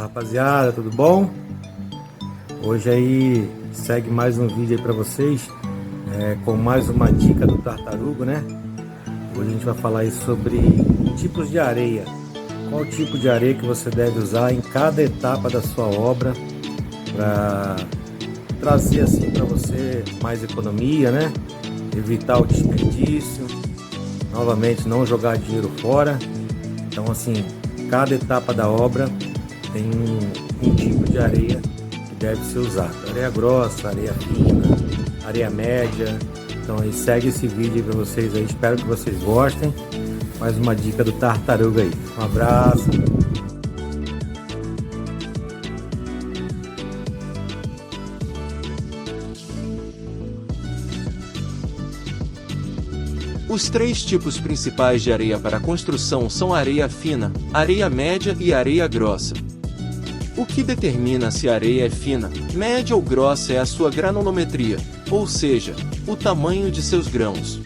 Rapaziada, tudo bom? Hoje aí segue mais um vídeo aí para vocês, com mais uma dica do Tartarugo, né? Hoje a gente vai falar aí sobre tipos de areia. Qual tipo de areia que você deve usar em cada etapa da sua obra para trazer assim para você mais economia, né? Evitar o desperdício, novamente não jogar dinheiro fora. Então assim, cada etapa da obra tem um tipo de areia que deve ser usado. Areia grossa, areia fina, areia média. Então aí segue esse vídeo aí para vocês aí. Espero que vocês gostem. Mais uma dica do Tartaruga aí. Um abraço. Os três tipos principais de areia para construção são areia fina, areia média e areia grossa. O que determina se a areia é fina, média ou grossa é a sua granulometria, ou seja, o tamanho de seus grãos.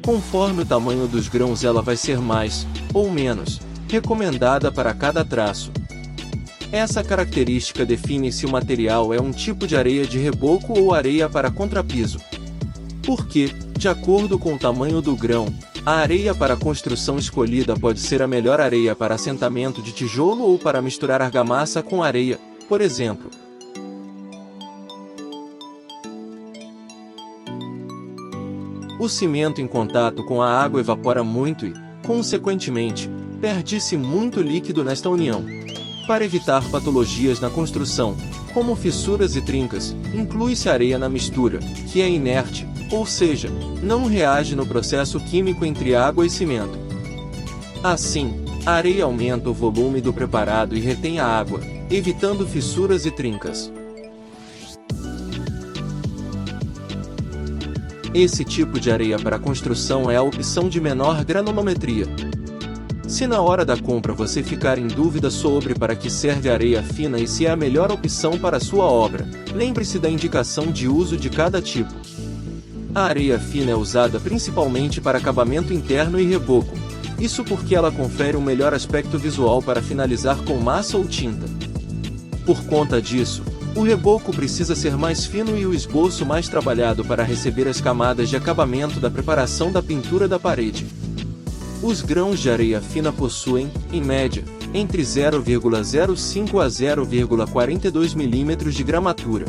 Conforme o tamanho dos grãos, ela vai ser mais, ou menos, recomendada para cada traço. Essa característica define se o material é um tipo de areia de reboco ou areia para contrapiso. Porque, de acordo com o tamanho do grão, a areia para construção escolhida pode ser a melhor areia para assentamento de tijolo ou para misturar argamassa com areia, por exemplo. O cimento em contato com a água evapora muito e, consequentemente, perde-se muito líquido nesta união. Para evitar patologias na construção, como fissuras e trincas, inclui-se areia na mistura, que é inerte, ou seja, não reage no processo químico entre água e cimento. Assim, a areia aumenta o volume do preparado e retém a água, evitando fissuras e trincas. Esse tipo de areia para construção é a opção de menor granulometria. Se na hora da compra você ficar em dúvida sobre para que serve a areia fina e se é a melhor opção para a sua obra, lembre-se da indicação de uso de cada tipo. A areia fina é usada principalmente para acabamento interno e reboco, isso porque ela confere um melhor aspecto visual para finalizar com massa ou tinta. Por conta disso, o reboco precisa ser mais fino e o esboço mais trabalhado para receber as camadas de acabamento da preparação da pintura da parede. Os grãos de areia fina possuem, em média, entre 0,05 a 0,42 mm de gramatura.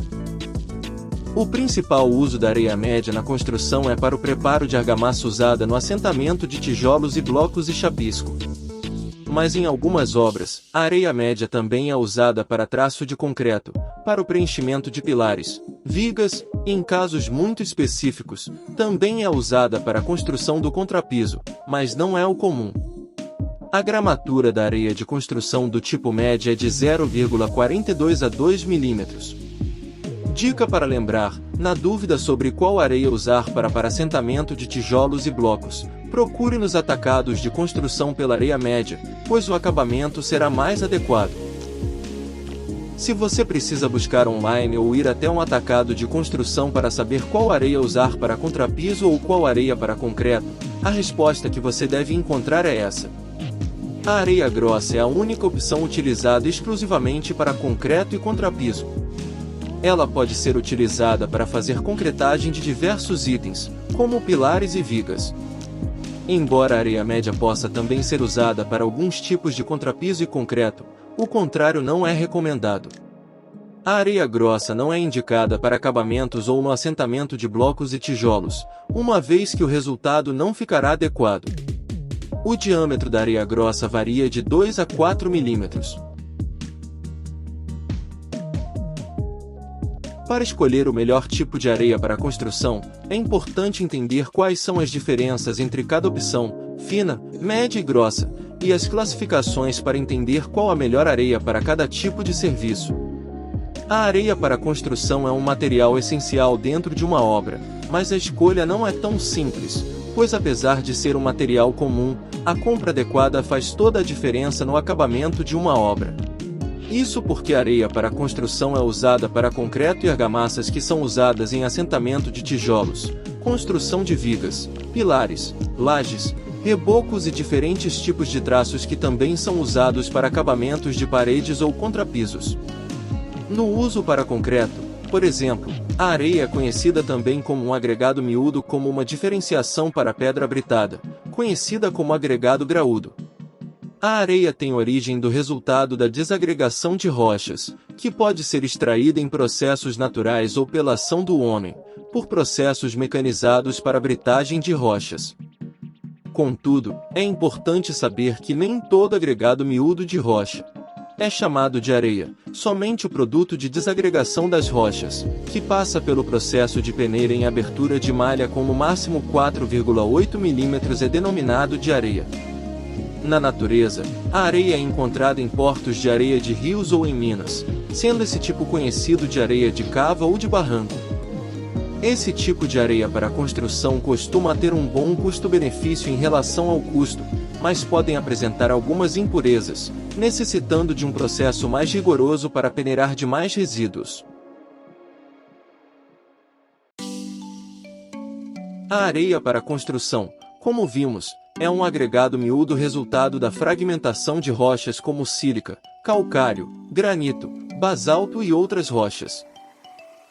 O principal uso da areia média na construção é para o preparo de argamassa usada no assentamento de tijolos e blocos e chapisco. Mas em algumas obras, a areia média também é usada para traço de concreto, para o preenchimento de pilares, vigas, e em casos muito específicos, também é usada para a construção do contrapiso, mas não é o comum. A gramatura da areia de construção do tipo média é de 0,42 a 2 mm. Dica para lembrar: na dúvida sobre qual areia usar para assentamento de tijolos e blocos, procure nos atacados de construção pela areia média, pois o acabamento será mais adequado. Se você precisa buscar online ou ir até um atacado de construção para saber qual areia usar para contrapiso ou qual areia para concreto, a resposta que você deve encontrar é essa. A areia grossa é a única opção utilizada exclusivamente para concreto e contrapiso. Ela pode ser utilizada para fazer concretagem de diversos itens, como pilares e vigas. Embora a areia média possa também ser usada para alguns tipos de contrapiso e concreto, o contrário não é recomendado. A areia grossa não é indicada para acabamentos ou no assentamento de blocos e tijolos, uma vez que o resultado não ficará adequado. O diâmetro da areia grossa varia de 2 a 4 mm. Para escolher o melhor tipo de areia para a construção, é importante entender quais são as diferenças entre cada opção, fina, média e grossa, e as classificações para entender qual a melhor areia para cada tipo de serviço. A areia para a construção é um material essencial dentro de uma obra, mas a escolha não é tão simples, pois apesar de ser um material comum, a compra adequada faz toda a diferença no acabamento de uma obra. Isso porque a areia para a construção é usada para concreto e argamassas que são usadas em assentamento de tijolos, construção de vigas, pilares, lajes, rebocos e diferentes tipos de traços que também são usados para acabamentos de paredes ou contrapisos. No uso para concreto, por exemplo, a areia é conhecida também como um agregado miúdo como uma diferenciação para a pedra britada, conhecida como agregado graúdo. A areia tem origem do resultado da desagregação de rochas, que pode ser extraída em processos naturais ou pela ação do homem, por processos mecanizados para britagem de rochas. Contudo, é importante saber que nem todo agregado miúdo de rocha é chamado de areia, somente o produto de desagregação das rochas, que passa pelo processo de peneira em abertura de malha com no máximo 4,8 mm é denominado de areia. Na natureza, a areia é encontrada em portos de areia de rios ou em minas, sendo esse tipo conhecido de areia de cava ou de barranco. Esse tipo de areia para construção costuma ter um bom custo-benefício em relação ao custo, mas podem apresentar algumas impurezas, necessitando de um processo mais rigoroso para peneirar demais resíduos. A areia para construção, como vimos, é um agregado miúdo resultado da fragmentação de rochas como sílica, calcário, granito, basalto e outras rochas.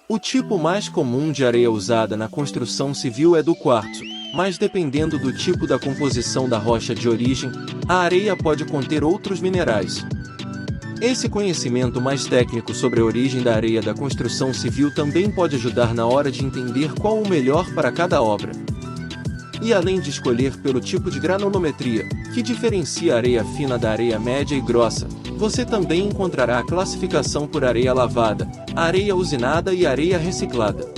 O tipo mais comum de areia usada na construção civil é do quartzo, mas dependendo do tipo da composição da rocha de origem, a areia pode conter outros minerais. Esse conhecimento mais técnico sobre a origem da areia da construção civil também pode ajudar na hora de entender qual o melhor para cada obra. E além de escolher pelo tipo de granulometria, que diferencia a areia fina da areia média e grossa, você também encontrará a classificação por areia lavada, areia usinada e areia reciclada.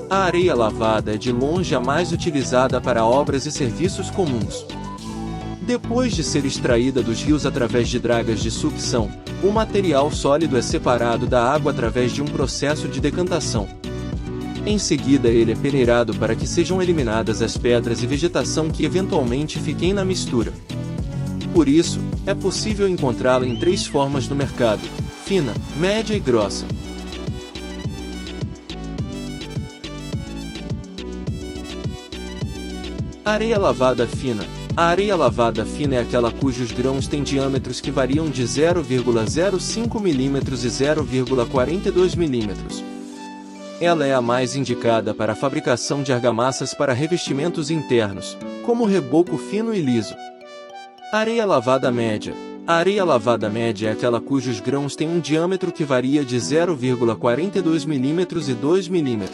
A areia lavada é de longe a mais utilizada para obras e serviços comuns. Depois de ser extraída dos rios através de dragas de sucção, o material sólido é separado da água através de um processo de decantação. Em seguida ele é peneirado para que sejam eliminadas as pedras e vegetação que eventualmente fiquem na mistura. Por isso, é possível encontrá-la em 3 formas no mercado: fina, média e grossa. Areia lavada fina. A areia lavada fina é aquela cujos grãos têm diâmetros que variam de 0,05 mm e 0,42 mm. Ela é a mais indicada para a fabricação de argamassas para revestimentos internos, como reboco fino e liso. Areia lavada média. A areia lavada média é aquela cujos grãos têm um diâmetro que varia de 0,42 mm e 2 mm.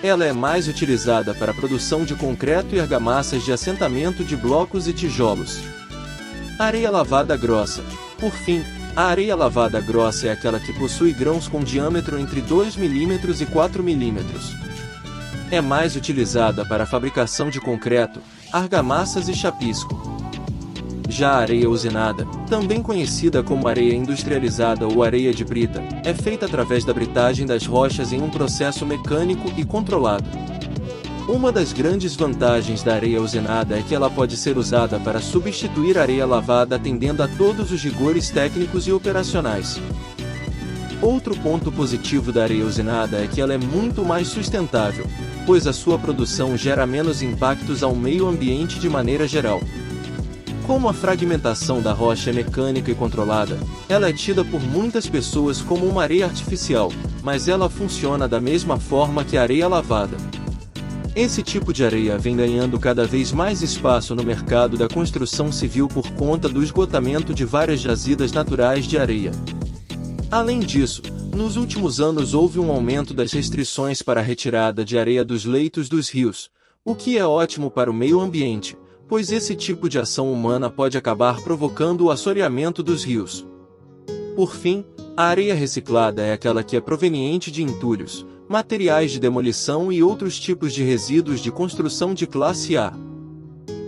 Ela é mais utilizada para a produção de concreto e argamassas de assentamento de blocos e tijolos. Areia lavada grossa. Por fim, a areia lavada grossa é aquela que possui grãos com diâmetro entre 2 mm e 4 mm. É mais utilizada para a fabricação de concreto, argamassas e chapisco. Já a areia usinada, também conhecida como areia industrializada ou areia de brita, é feita através da britagem das rochas em um processo mecânico e controlado. Uma das grandes vantagens da areia usinada é que ela pode ser usada para substituir a areia lavada atendendo a todos os rigores técnicos e operacionais. Outro ponto positivo da areia usinada é que ela é muito mais sustentável, pois a sua produção gera menos impactos ao meio ambiente de maneira geral. Como a fragmentação da rocha é mecânica e controlada, ela é tida por muitas pessoas como uma areia artificial, mas ela funciona da mesma forma que a areia lavada. Esse tipo de areia vem ganhando cada vez mais espaço no mercado da construção civil por conta do esgotamento de várias jazidas naturais de areia. Além disso, nos últimos anos houve um aumento das restrições para a retirada de areia dos leitos dos rios, o que é ótimo para o meio ambiente, pois esse tipo de ação humana pode acabar provocando o assoreamento dos rios. Por fim, a areia reciclada é aquela que é proveniente de entulhos, materiais de demolição e outros tipos de resíduos de construção de classe A.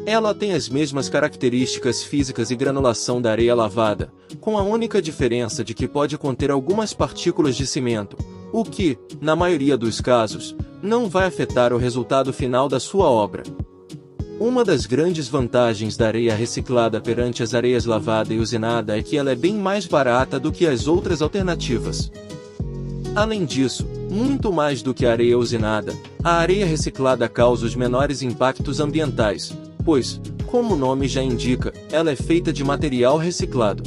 Ela tem as mesmas características físicas e granulação da areia lavada, com a única diferença de que pode conter algumas partículas de cimento, o que, na maioria dos casos, não vai afetar o resultado final da sua obra. Uma das grandes vantagens da areia reciclada perante as areias lavada e usinada é que ela é bem mais barata do que as outras alternativas. Além disso, Muito mais do que a areia usinada, a areia reciclada causa os menores impactos ambientais, pois, como o nome já indica, ela é feita de material reciclado.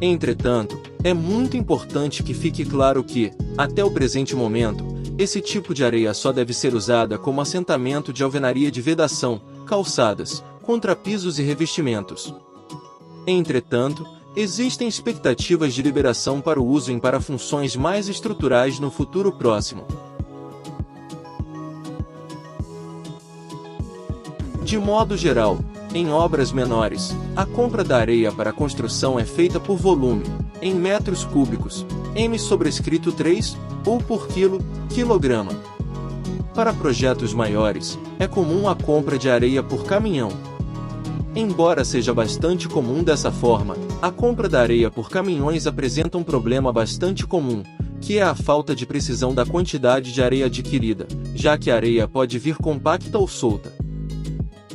Entretanto, é muito importante que fique claro que, até o presente momento, esse tipo de areia só deve ser usada como assentamento de alvenaria de vedação, calçadas, contrapisos e revestimentos. Entretanto, existem expectativas de liberação para o uso para funções mais estruturais no futuro próximo. De modo geral, em obras menores, a compra da areia para construção é feita por volume, em metros cúbicos, m sobrescrito 3, ou por quilograma. Para projetos maiores, é comum a compra de areia por caminhão. Embora seja bastante comum dessa forma, a compra da areia por caminhões apresenta um problema bastante comum, que é a falta de precisão da quantidade de areia adquirida, já que a areia pode vir compacta ou solta.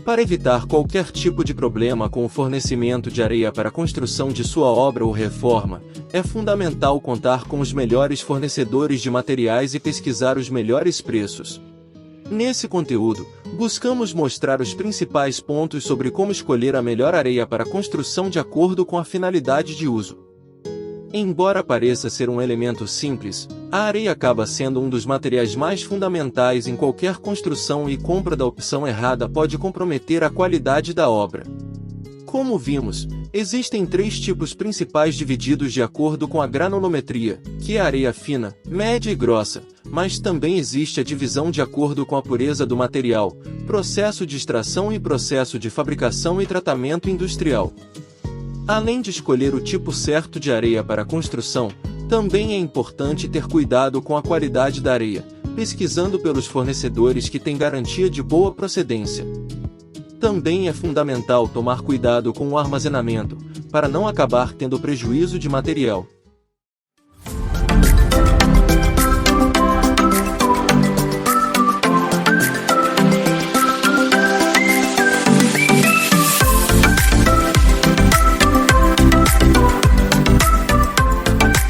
Para evitar qualquer tipo de problema com o fornecimento de areia para a construção de sua obra ou reforma, é fundamental contar com os melhores fornecedores de materiais e pesquisar os melhores preços. Nesse conteúdo, buscamos mostrar os principais pontos sobre como escolher a melhor areia para a construção de acordo com a finalidade de uso. Embora pareça ser um elemento simples, a areia acaba sendo um dos materiais mais fundamentais em qualquer construção e compra da opção errada pode comprometer a qualidade da obra. Como vimos, existem 3 tipos principais divididos de acordo com a granulometria, que é a areia fina, média e grossa, mas também existe a divisão de acordo com a pureza do material, processo de extração e processo de fabricação e tratamento industrial. Além de escolher o tipo certo de areia para a construção, também é importante ter cuidado com a qualidade da areia, pesquisando pelos fornecedores que têm garantia de boa procedência. Também é fundamental tomar cuidado com o armazenamento, para não acabar tendo prejuízo de material.